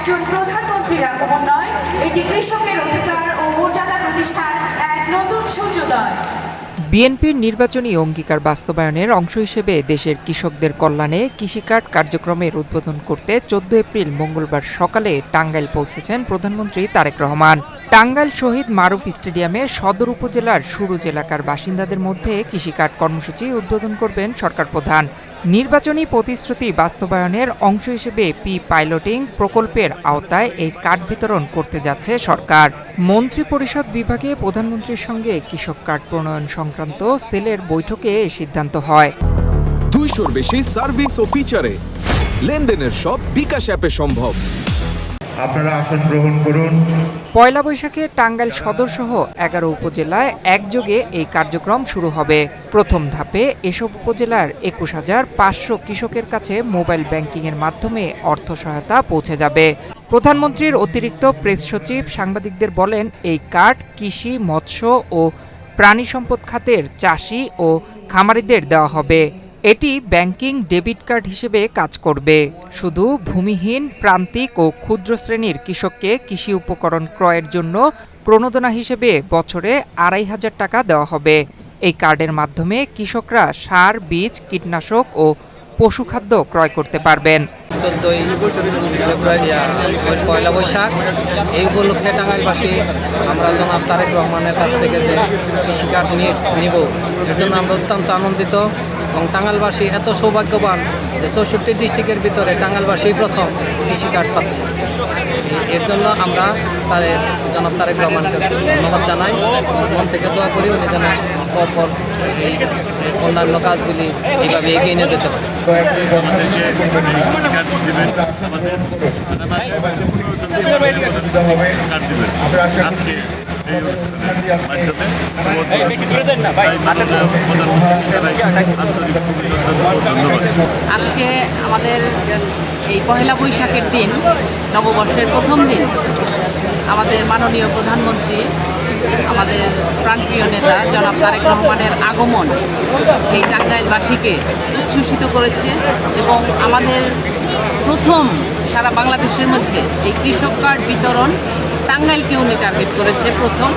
একজন প্রধানমন্ত্রীর আগমন নয়, এটি কৃষকের অধিকার ও মর্যাদা প্রতিষ্ঠার এক নতুন সূর্যোদয়। বিএনপির নির্বাচনী অঙ্গীকার বাস্তবায়নের অংশ হিসেবে দেশের কৃষকদের কল্যাণে কৃষিকার্ড কার্যক্রমের উদ্বোধন করতে 14 এপ্রিল মঙ্গলবার সকালে টাঙ্গাইল পৌঁছেছেন প্রধানমন্ত্রী তারেক রহমান। টাঙ্গাইল শহীদ মারুফ স্টেডিয়ামে সদর উপজেলার সুরুজ এলাকার বাসিন্দাদের মধ্যে কৃষিকার্ড কর্মসূচি উদ্বোধন করবেন সরকার প্রধান। নির্বাচনী প্রতিশ্রুতি বাস্তবায়নের অংশ হিসেবে পাইলটিং প্রকল্পের আওতায় এই কার্ড বিতরণ করতে যাচ্ছে সরকার। মন্ত্রিপরিষদ বিভাগে প্রধানমন্ত্রীর সঙ্গে কৃষক কার্ড প্রণয়ন সংক্রান্ত সেলের বৈঠকে এ সিদ্ধান্ত হয়। 200-র বেশি সার্ভিস ও ফিচারে লেনদেনের সব বিকাশ অ্যাপে সম্ভব। আপনারা আসন গ্রহণ করুন। পয়লা বৈশাখে টাঙ্গাইল সদর সহ 11 উপজেলায় একযোগে এই কার্যক্রম শুরু হবে। প্রথম ধাপে এসব উপজেলার 21,500 কৃষকের কাছে মোবাইল ব্যাংকিংয়ের মাধ্যমে অর্থ সহায়তা পৌঁছে যাবে। প্রধানমন্ত্রীর অতিরিক্ত প্রেস সচিব সাংবাদিকদের বলেন, এই কার্ড কৃষি, মৎস্য ও প্রাণী সম্পদ খাতের চাষি ও খামারিদের দেওয়া হবে। এটি ব্যাংকিং ডেবিট কার্ড হিসেবে কাজ করবে। শুধু ভূমিহীন, প্রান্তিক ও ক্ষুদ্র শ্রেণীর কৃষককে কৃষি উপকরণ ক্রয়ের জন্য প্রণোদনা হিসেবে বছরে 2,500 টাকা দেওয়া হবে। এই কার্ডের মাধ্যমে কৃষকরা সার, বীজ, কীটনাশক ও পশুখাদ্য ক্রয় করতে পারবেন। 14ই ফেব্রুয়ারি পয়লা বৈশাখ, এই উপলক্ষে টাঙ্গাইলবাসী আমরা জনাব তারেক রহমানের কাছ থেকে যে কৃষি কার্ড নিব, এর জন্য আমরা অত্যন্ত আনন্দিত এবং টাঙ্গাইলবাসী এত সৌভাগ্যবান যে 64 ডিস্ট্রিক্টের ভিতরে টাঙ্গাইলবাসী প্রথম কৃষি কার্ড পাচ্ছে। এর জন্য আমরা জনাব তারেক রহমানকে ধন্যবাদ জানাই, মন থেকে দোয়া করি উনি যেন পরপর এই অন্যান্য কাজগুলি এইভাবে এগিয়ে নিয়ে যেতে পারে। আজকে আমাদের এই পহেলা বৈশাখের দিন, নববর্ষের প্রথম দিন, আমাদের মাননীয় প্রধানমন্ত্রী, আমাদের প্রাণপ্রিয় নেতা জনাব তারেক রহমানের আগমন এই টাঙ্গাইলবাসীকে উচ্ছ্বসিত করেছে এবং আমাদের প্রথম সারা বাংলাদেশের মধ্যে এই কৃষক কার্ড বিতরণ টাঙ্গাইলকে উনি টার্গেট করেছে প্রথম।